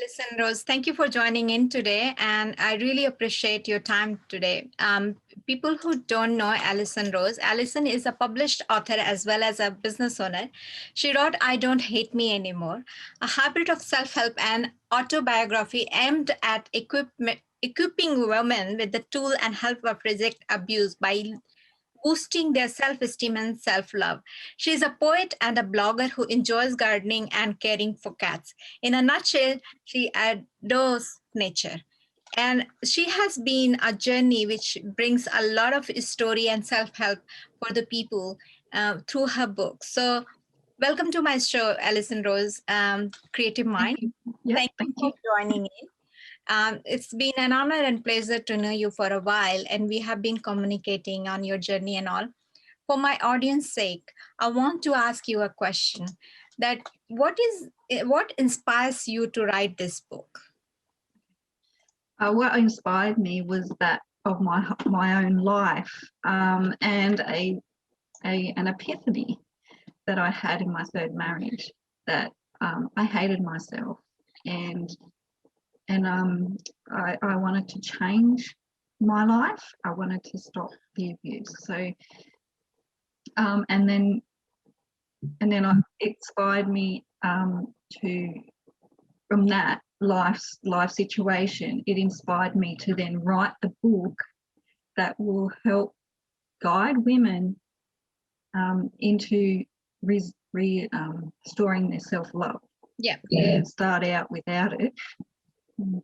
Allison Rose, thank you for joining in today, and I really appreciate your time today. People who don't know Allison Rose, Allison is a published author as well as a business owner. She wrote I Don't Hate Me Anymore, a hybrid of self-help and autobiography aimed at equipping women with the tool and help of reject abuse by boosting their self-esteem and self-love. She is a poet and a blogger who enjoys gardening and caring for cats. In a nutshell, she adores nature. And she has been a journey which brings a lot of story and self-help for the people through her books. So welcome to my show, Allison Rose, Creative Mind. Thank Thank you you. for joining in. It's been an honor and pleasure to know you for a while, and we have been communicating on your journey and all. For my audience sake, I want to ask you a question: that what inspires you to write this book? What inspired me was that of my own life, and an epiphany that I had in my third marriage, that I hated myself, and I wanted to change my life. I wanted to stop the abuse. So and then it inspired me to, from that life situation, it inspired me to then write the book that will help guide women into restoring their self-love. Yeah. Start out without it,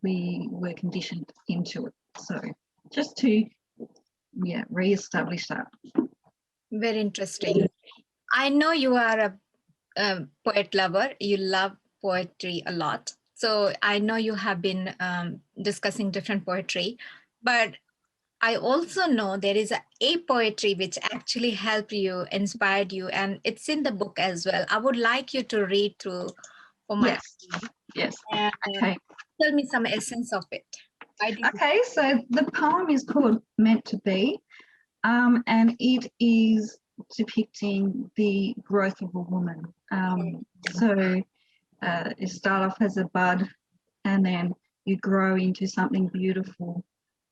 we were conditioned into it. So just to re-establish that. Very interesting. I know you are a poet lover. You love poetry a lot. So I know you have been discussing different poetry, but I also know there is a poetry which actually helped you, inspired you, and it's in the book as well. I would like you to read through for my Yes. and Okay. tell me some essence of it. Okay, so the poem is called Meant to Be, and it is depicting the growth of a woman. So you start off as a bud, and then you grow into something beautiful,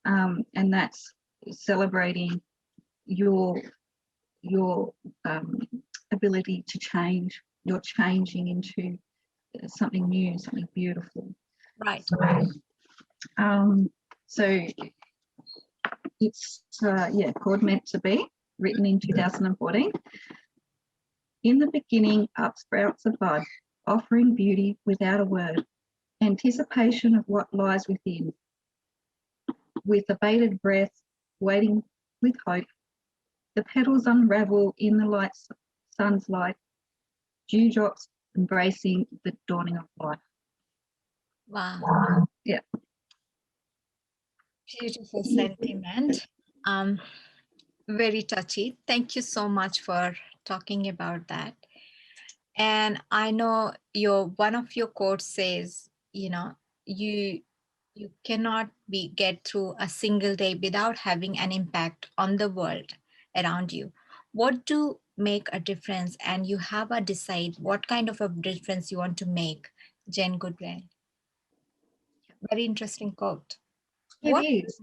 and that's celebrating your ability to change. You're changing into something new, something beautiful. Right. So it's called Meant to Be, written in 2014. In the beginning, up sprouts a bud, offering beauty without a word, anticipation of what lies within. With a bated breath, waiting with hope, the petals unravel in the sun's light, dewdrops embracing the dawning of life. Wow. Yeah. Beautiful sentiment. Very touchy. Thank you so much for talking about that. And I know one of your quotes says, you cannot get through a single day without having an impact on the world around you. What do make a difference? And you have to decide what kind of a difference you want to make. Jane Goodwin. Very interesting quote. It is.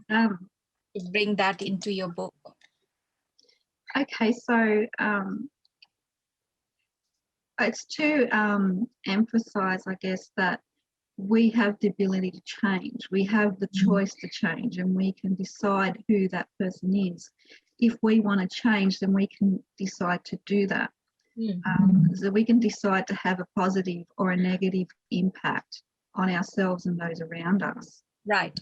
Bring that into your book. Okay, so it's to emphasize, I guess, that we have the ability to change. We have the choice to change, and we can decide who that person is. If we want to change, then we can decide to do that. So we can decide to have a positive or a negative impact on ourselves and those around us. Right.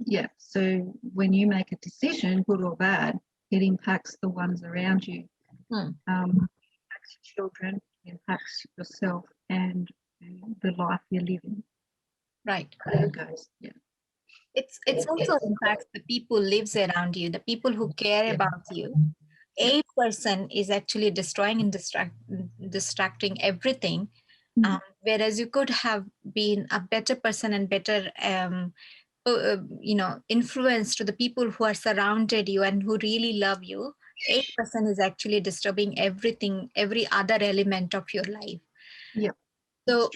Yeah. So when you make a decision, good or bad, it impacts the ones around you. Impacts your children, impacts yourself, and the life you're living. Right. There it goes. Yeah. It's also impacts the people lives around you, the people who care about you. A person is actually destroying and distracting everything, whereas you could have been a better person and better influence to the people who are surrounded you and who really love you. A person is actually disturbing everything, every other element of your life. Yeah. So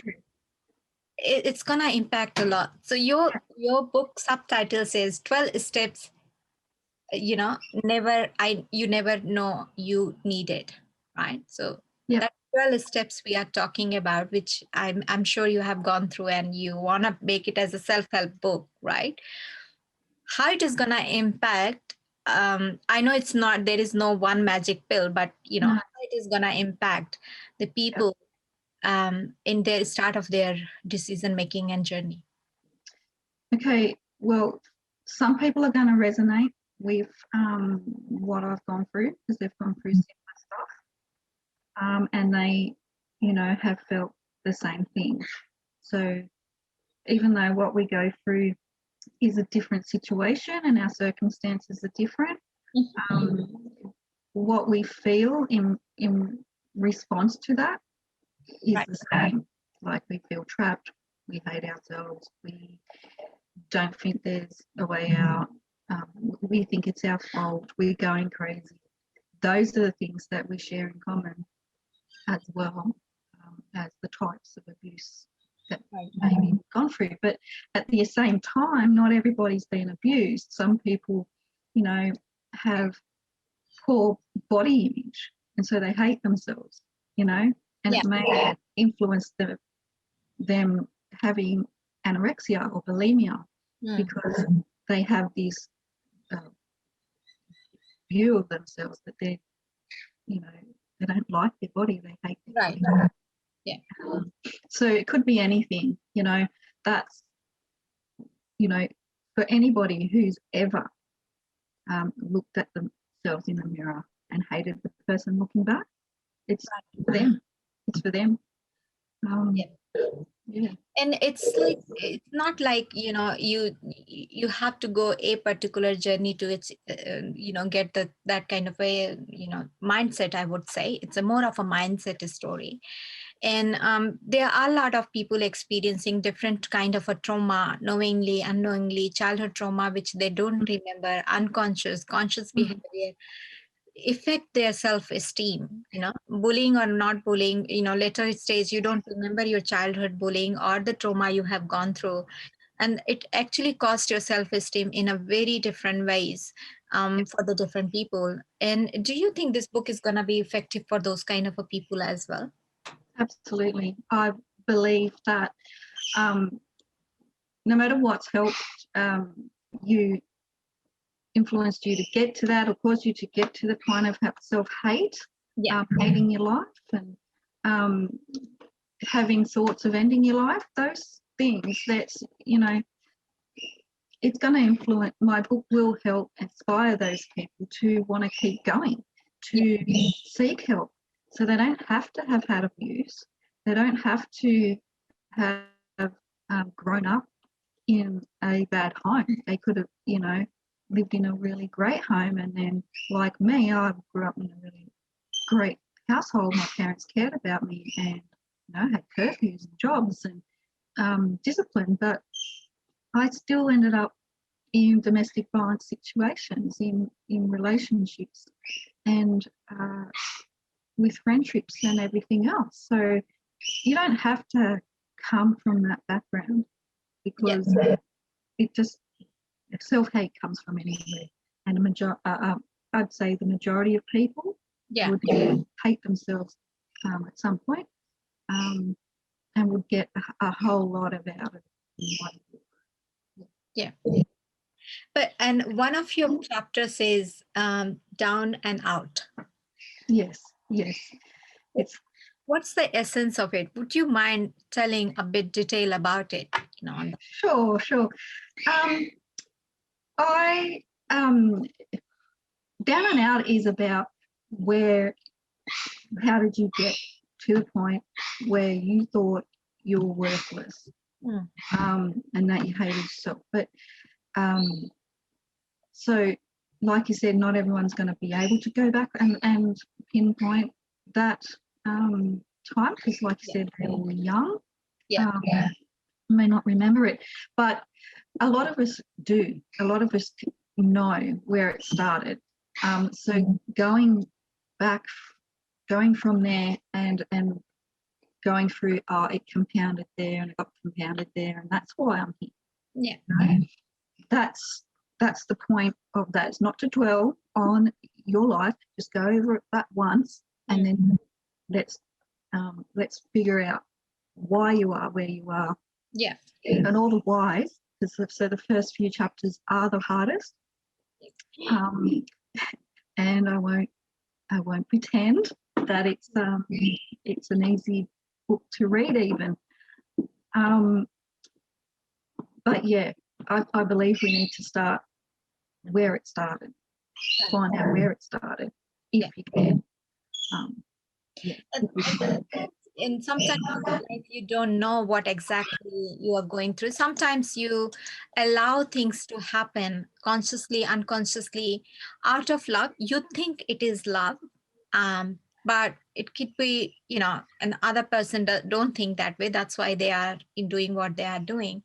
it's going to impact a lot. So your book subtitle says 12 steps, you never know you need it, right? So Yeah. that 12 steps we are talking about, which I'm sure you have gone through and you want to make it as a self-help book, right? How it is going to impact, I know it's not, there is no one magic pill, but No. how it is going to impact the people in their start of their decision making and journey. Okay, well, some people are going to resonate with what I've gone through because they've gone through similar stuff, and they, have felt the same thing. So even though what we go through is a different situation and our circumstances are different, what we feel in response to that is Right. the same. Like we feel trapped, we hate ourselves, we don't think there's a way out, we think it's our fault, we're going crazy. Those are the things that we share in common as well, as the types of abuse that maybe we've gone through. But at the same time, not everybody's been abused. Some people, have poor body image, and so they hate themselves, and it may influence them having anorexia or bulimia because they have this view of themselves that they don't like their body, they hate their Right. body. Yeah. So it could be anything, that's, for anybody who's ever looked at themselves in the mirror and hated the person looking back, it's for them. It's for them. Yeah. And it's like, it's not like you have to go a particular journey to its get that kind of a mindset. I would say it's a more of a mindset story. And there are a lot of people experiencing different kind of a trauma, knowingly, unknowingly, childhood trauma which they don't remember, unconscious, conscious behavior affect their self-esteem. Bullying or not bullying, later stage you don't remember your childhood bullying or the trauma you have gone through, and it actually costs your self-esteem in a very different ways for the different people. And do you think this book is going to be effective for those kind of a people as well? Absolutely. I believe that no matter what's helped you, influenced you to get to that or caused you to get to the kind of self-hate, hating your life and having thoughts of ending your life, those things, that's, it's going to influence, my book will help inspire those people to want to keep going, to seek help. So they don't have to have had abuse. They don't have to have grown up in a bad home. They could have, lived in a really great home, and then, like me, I grew up in a really great household. My parents cared about me and, had curfews and jobs and discipline, but I still ended up in domestic violence situations, in relationships, and with friendships and everything else. So you don't have to come from that background, because it just, self-hate comes from anywhere. And I'd say the majority of people would hate themselves at some point, and would get a whole lot of out of it in one book. Yeah. But and one of your chapters says down and out. Yes. It's, what's the essence of it? Would you mind telling a bit detail about it? Sure. I down and out is about how did you get to the point where you thought you were worthless, and that you hated yourself. But so, like you said, not everyone's going to be able to go back and pinpoint that time, because, like you said, they were young. May not remember it, but a lot of us do. A lot of us know where it started. So going from there and going through, it compounded there and it got compounded there, and that's why I'm here. Yeah. Right? That's the point of that. It's not to dwell on your life. Just go over it that once, and then let's figure out why you are where you are. Yeah. And all the whys, so the first few chapters are the hardest. And I won't pretend that it's an easy book to read even. But yeah, I believe we need to start where it started. Find out where it started, if you can. And sometimes if you don't know what exactly you are going through, sometimes you allow things to happen consciously, unconsciously, out of love. You think it is love, but it could be, an other person don't think that way. That's why they are doing what they are doing.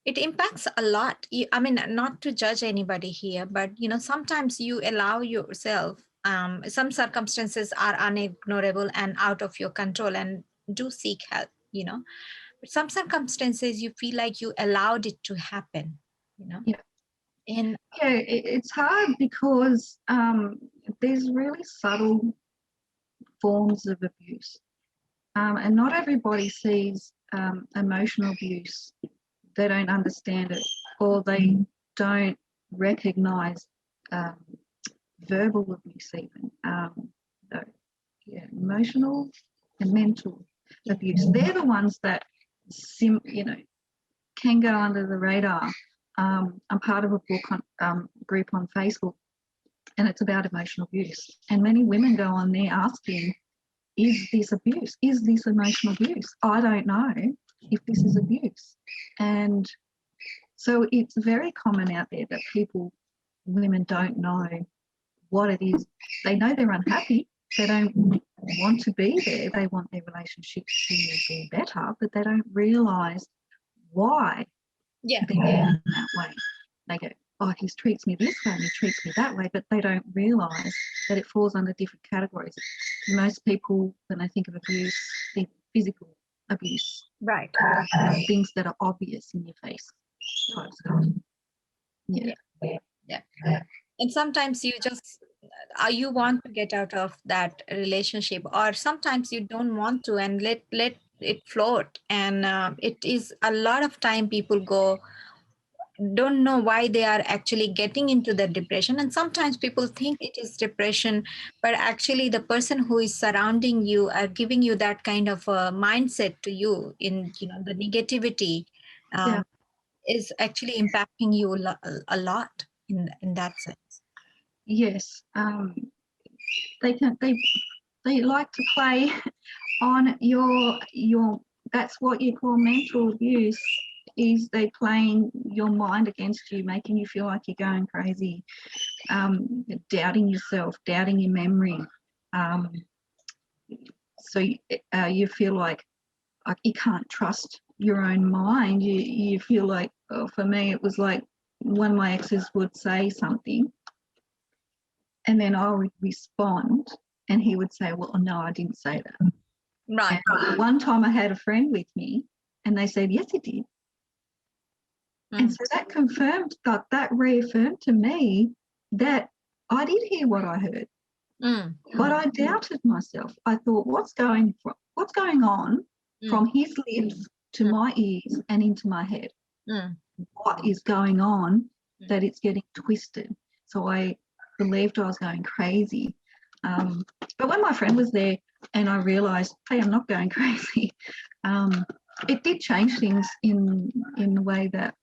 It impacts a lot. I mean, not to judge anybody here, but sometimes you allow yourself, some circumstances are unignorable and out of your control, and do seek help. But some circumstances you feel like you allowed it to happen. Yeah. And it's hard because there's really subtle forms of abuse, and not everybody sees emotional abuse. They don't understand it, or they don't recognize verbal abuse even. Emotional and mental abuse. They're the ones that can go under the radar. I'm part of a book group on Facebook, and it's about emotional abuse. And many women go on there asking, is this abuse? Is this emotional abuse? I don't know if this is abuse. And so it's very common out there that women don't know what it is. They know they're unhappy. They don't want to be there. They want their relationship to be better, but they don't realise why they're in that way. They go, oh, he treats me this way and he treats me that way, but they don't realise that it falls under different categories. Most people, when they think of abuse, think physical abuse. right. Things that are obvious in your face type stuff. Yeah. And sometimes you want to get out of that relationship, or sometimes you don't want to, and let it float. And it is a lot of time people don't know why they are actually getting into the depression. And sometimes people think it is depression, but actually the person who is surrounding you are giving you that kind of a mindset to you, in the negativity is actually impacting you a lot in that sense. Yes. They like to play on your that's what you call mental abuse. Is they playing your mind against you, making you feel like you're going crazy, doubting yourself, doubting your memory. So you feel like you can't trust your own mind. You feel like, for me, it was like one of my exes would say something, and then I would respond, and he would say, well, no, I didn't say that. Right. And one time I had a friend with me, and they said, yes, you did. And so that reaffirmed to me that I did hear what I heard, but I doubted myself. I thought, what's going on from his lips to my ears and into my head? What is going on that it's getting twisted? So I believed I was going crazy. But when my friend was there and I realised, hey, I'm not going crazy, it did change things in the way that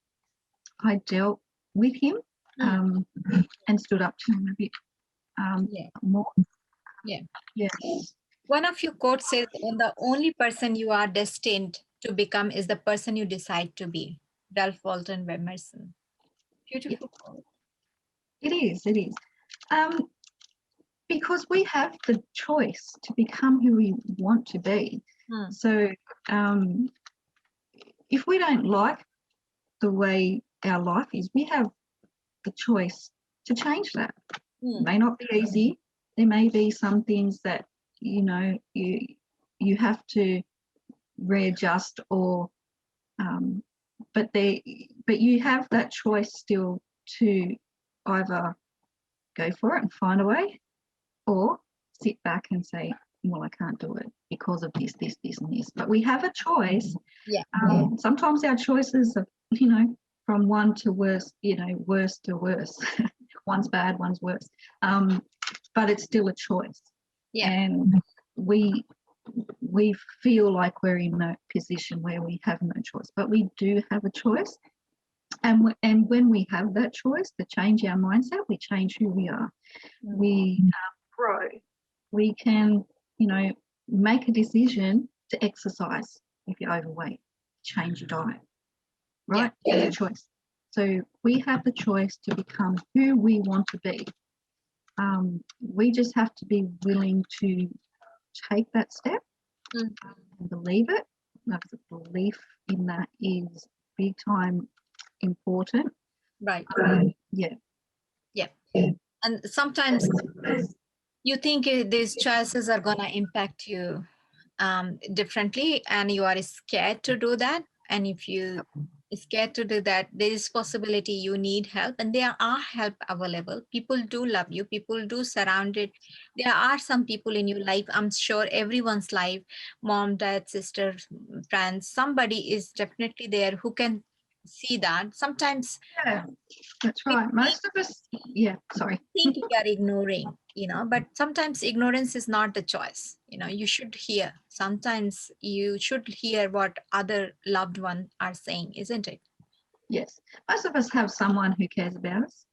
I dealt with him, and stood up to him a bit more. Yeah. Yes. One of your quotes says, "And the only person you are destined to become is the person you decide to be." Ralph Waldo Emerson. Beautiful quote. It is. Because we have the choice to become who we want to be. So if we don't like the way our life is, we have the choice to change that. It may not be easy. There may be some things that you you have to readjust or but you have that choice still to either go for it and find a way, or sit back and say, well, I can't do it because of this, this, this, and this. But we have a choice. Yeah. Sometimes our choices are, from one to worse, worse to worse. One's bad, one's worse. But it's still a choice. Yeah. And we feel like we're in a position where we have no choice, but we do have a choice. And when we have that choice to change our mindset, we change who we are. We grow. We can, make a decision to exercise if you're overweight, change your diet, right? Yeah. It's a choice. So we have the choice to become who we want to be. We just have to be willing to take that step and believe it. Because the belief in that is big time important. Right. Yeah. And sometimes you think these choices are going to impact you differently, and you are scared to do that. And if you scared to do that, there is possibility you need help, and there are help available. People do love you, people do surround it. There are some people in your life, I'm sure everyone's life, mom, dad, sister, friends, somebody is definitely there who can see that. Sometimes Yeah, that's we right. Most of us, think we are ignoring, but sometimes ignorance is not the choice. You should hear. Sometimes you should hear what other loved ones are saying, isn't it? Yes. Most of us have someone who cares about us.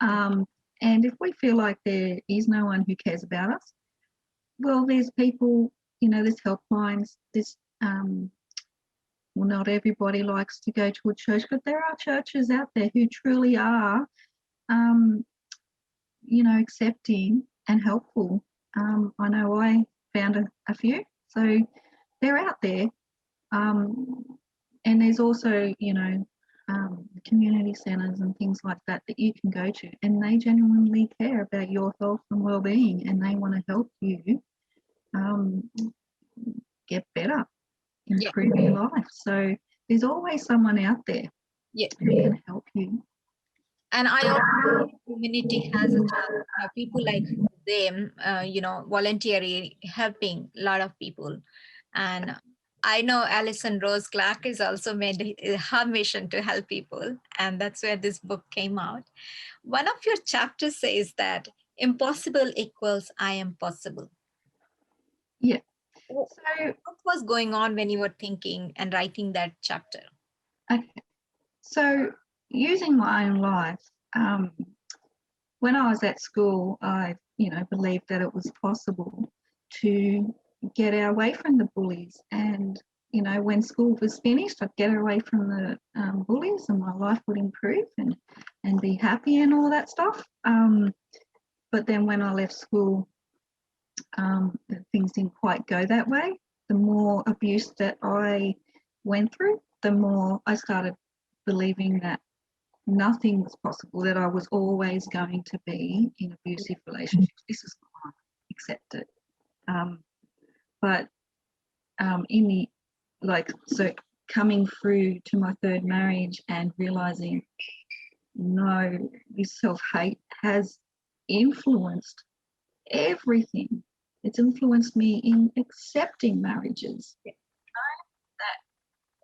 And if we feel like there is no one who cares about us, well, there's people, there's helplines, well, not everybody likes to go to a church, but there are churches out there who truly are, accepting and helpful. I know I found a few, so they're out there. And there's also, community centres and things like that you can go to, and they genuinely care about your health and well-being, and they want to help you get better, improve your life. So there's always someone out there who can help you. And I also community has a chance, people like them, voluntarily helping a lot of people. And I know Allison Rose Clark is also made her mission to help people, and that's where this book came out. One of your chapters says that impossible equals I am possible. Yeah. So what was going on when you were thinking and writing that chapter? Okay. So using my own life, when I was at school, I, believed that it was possible to get away from the bullies. And, when school was finished, I'd get away from the bullies, and my life would improve and be happy and all that stuff. But then when I left school, things didn't quite go that way. The more abuse that I went through, the more I started believing that nothing was possible, that I was always going to be in abusive relationships. This was not accepted. But so coming through to my third marriage and realising, no, this self-hate has influenced everything. It's influenced me in accepting marriages. That,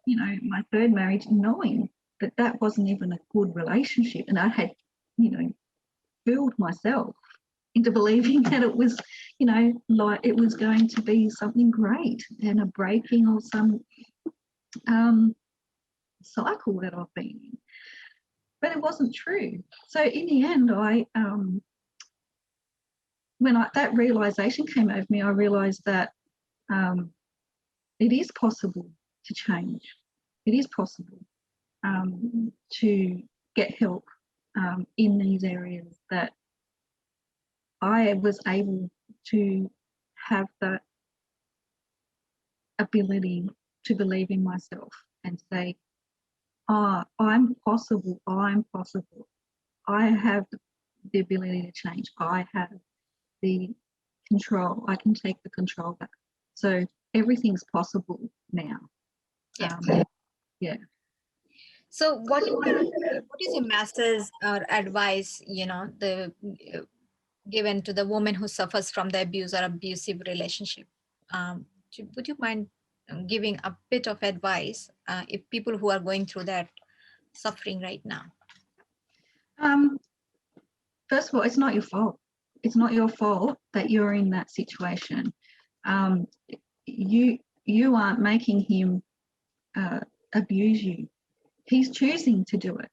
my third marriage, knowing that wasn't even a good relationship, and I had, fooled myself into believing that it was, like it was going to be something great and a breaking of some cycle that I've been in. But it wasn't true. So in the end, when that realisation came over me, I realised that it is possible to change. It is possible to get help in these areas, that I was able to have that ability to believe in myself and say, I'm possible, I'm possible. I have the ability to change. I have the control. I can take the control back. So everything's possible now. Yeah. Yeah. So what is your message or advice, the given to the woman who suffers from the abuse or abusive relationship? Would you mind giving a bit of advice if people who are going through that suffering right now? Um, First of all, it's not your fault. It's not your fault that you're in that situation. Um, you aren't making him abuse you. He's choosing to do it.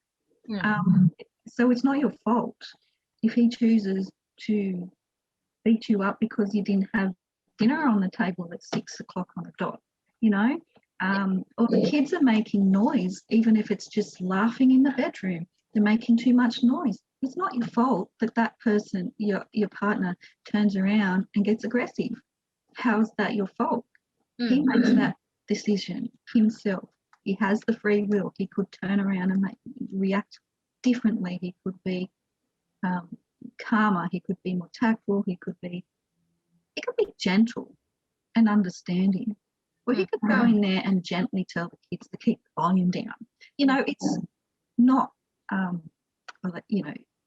So it's not your fault if he chooses to beat you up because you didn't have dinner on the table at 6 o'clock on the dot, you know? Or the kids are making noise, even if it's just laughing in the bedroom. They're making too much noise. It's not your fault that that person, your partner, turns around and gets aggressive. How's that your fault? He makes that decision himself. He has the free will. He could turn around and react differently. He could be calmer. He could be more tactful. He could be gentle and understanding. Or he could go in there and gently tell the kids to keep the volume down. It's not,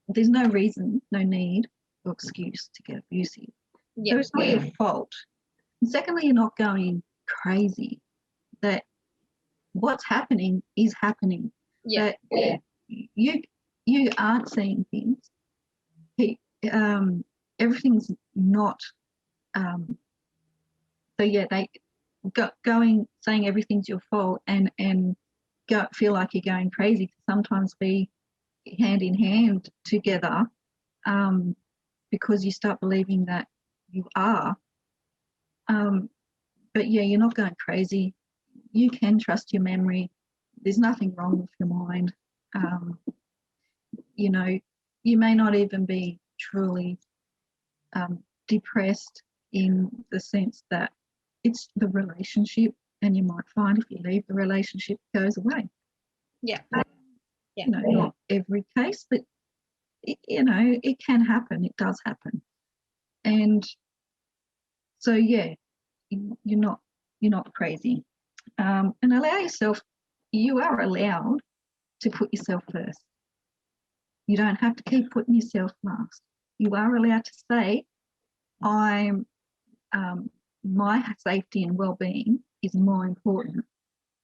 there's no reason, no need or excuse to get abusive. So it's not your fault. And secondly, you're not going crazy. That what's happening is happening. That you aren't seeing things. Everything's not. They going saying everything's your fault and feel like you're going crazy can sometimes be hand in hand together, because you start believing that you are. But you're not going crazy. You can trust your memory. There's nothing wrong with your mind. You may not even be truly depressed in the sense that it's the relationship, and you might find if you leave, the relationship goes away. Not every case, but it can happen. It does happen. And so you're not crazy. And allow yourself. You are allowed to put yourself first. You don't have to keep putting yourself last. You are allowed to say, I'm my safety and well-being is more important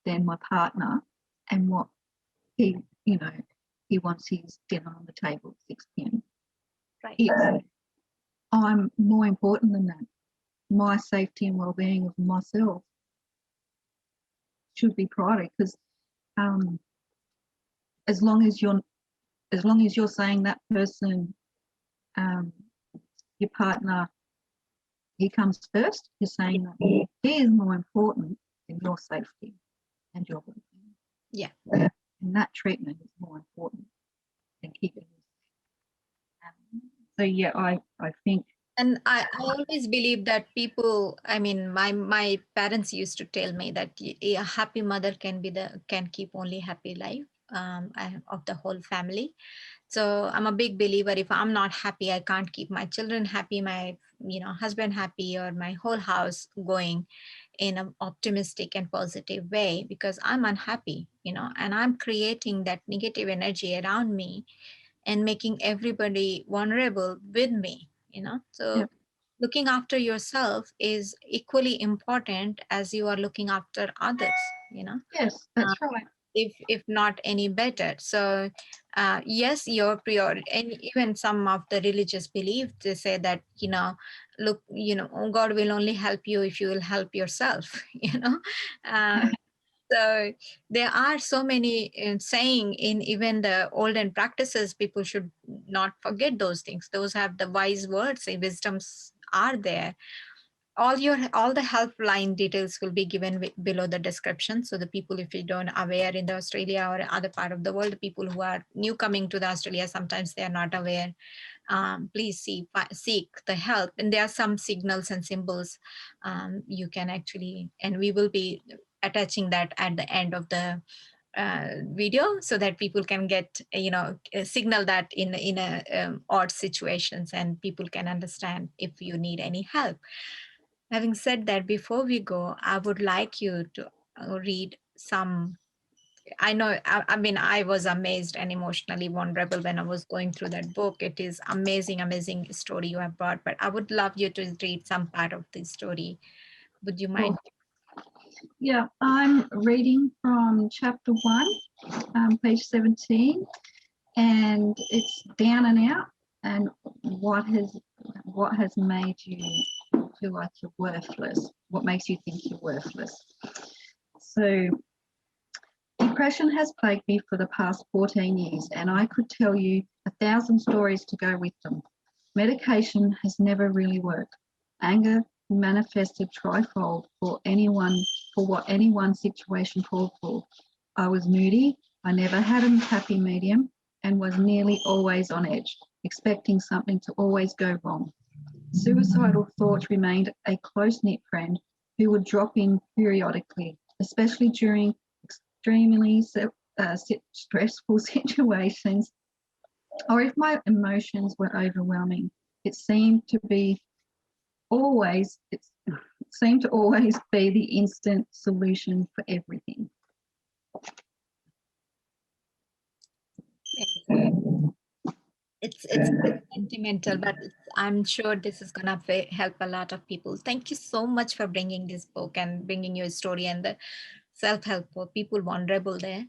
than my partner and what he wants his dinner on the table at 6 p.m. Right. I'm more important than that. My safety and well-being of myself should be priority, because as long as you're saying that person, your partner, he comes first, you're saying that he is more important than your safety and your well-being. Yeah. And that treatment is more important than keeping you. I think. And I always believe that people, my parents used to tell me that a happy mother can keep only happy life of the whole family. So I'm a big believer, if I'm not happy, I can't keep my children happy, my husband happy, or my whole house going in an optimistic and positive way, because I'm unhappy, and I'm creating that negative energy around me and making everybody vulnerable with me. So looking after yourself is equally important as you are looking after others. Yes, that's right. If not any better. So yes, your priority. And even some of the religious beliefs, they say that look, God will only help you if you will help yourself. So there are so many saying in even the olden practices. People should not forget those things. Those have the wise words and wisdoms are there. All the helpline details will be given below the description. So the people, if you don't aware in the Australia or other part of the world, the people who are new coming to the Australia, sometimes they are not aware. Please seek the help. And there are some signals and symbols you can actually, and we will be attaching that at the end of the video, so that people can get signal that in a odd situations, and people can understand if you need any help. Having said that, before we go, I would like you to read some. I know, I mean, I was amazed and emotionally vulnerable when I was going through that book. It is amazing, amazing story you have brought, but I would love you to read some part of the story. Would you mind? Yeah, I'm reading from chapter 1, page 17, and it's down and out, and what has made you feel like you're worthless? What makes you think you're worthless? So, depression has plagued me for the past 14 years, and I could tell you 1,000 stories to go with them. Medication has never really worked. Anger manifested trifold for what any one situation called for. I was moody, I never had a happy medium, and was nearly always on edge, expecting something to always go wrong. Suicidal thoughts remained a close-knit friend who would drop in periodically, especially during extremely stressful situations, or if my emotions were overwhelming. It seemed to always be the instant solution for everything. It's sentimental, but I'm sure this is gonna help a lot of people. Thank you so much for bringing this book and bringing your story and the self-help for people vulnerable there.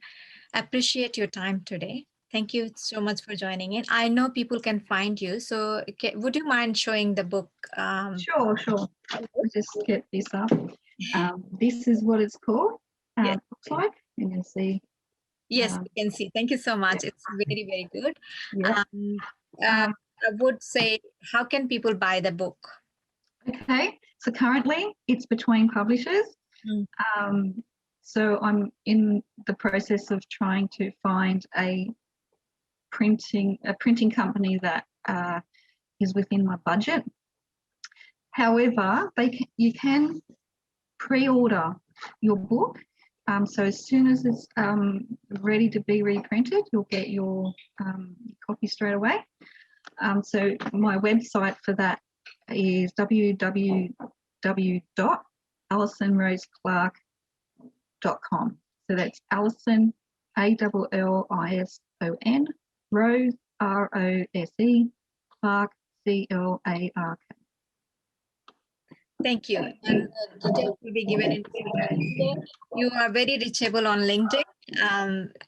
I appreciate your time today. Thank you so much for joining in. I know people can find you, so would you mind showing the book? Sure. I'll just get this up. This is what it's called. Yes. Looks like. You can see. Yes, we can see. Thank you so much. It's very, very good. Yeah. I would say, how can people buy the book? Okay. So currently, it's between publishers. So I'm in the process of trying to find a printing company that is within my budget. However, you can pre-order your book. So as soon as it's ready to be reprinted, you'll get your copy straight away. So my website for that is www.allisonroseclark.com. So that's Allison, Allison, Rose, Rose, Clark, Clark. Thank you. And the details will be given in the future. You are very reachable on LinkedIn.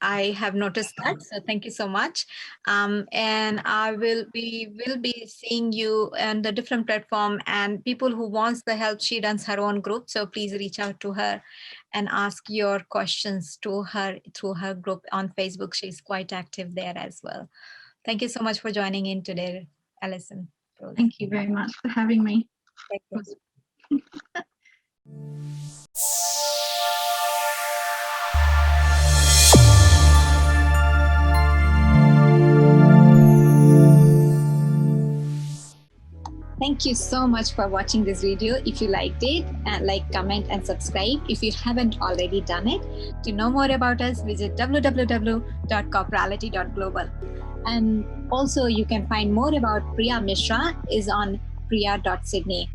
I have noticed that. So thank you so much. And we will be seeing you on the different platform, and people who wants the help, she runs her own group. So please reach out to her and ask your questions to her through her group on Facebook. She's quite active there as well. Thank you so much for joining in today, Allison. Thank you very much for having me. Thank you. Thank you so much for watching this video. If you liked it, like, comment, and subscribe if you haven't already done it. To know more about us, visit www.corporality.global. And also you can find more about Priya Mishra is on priya.sydney.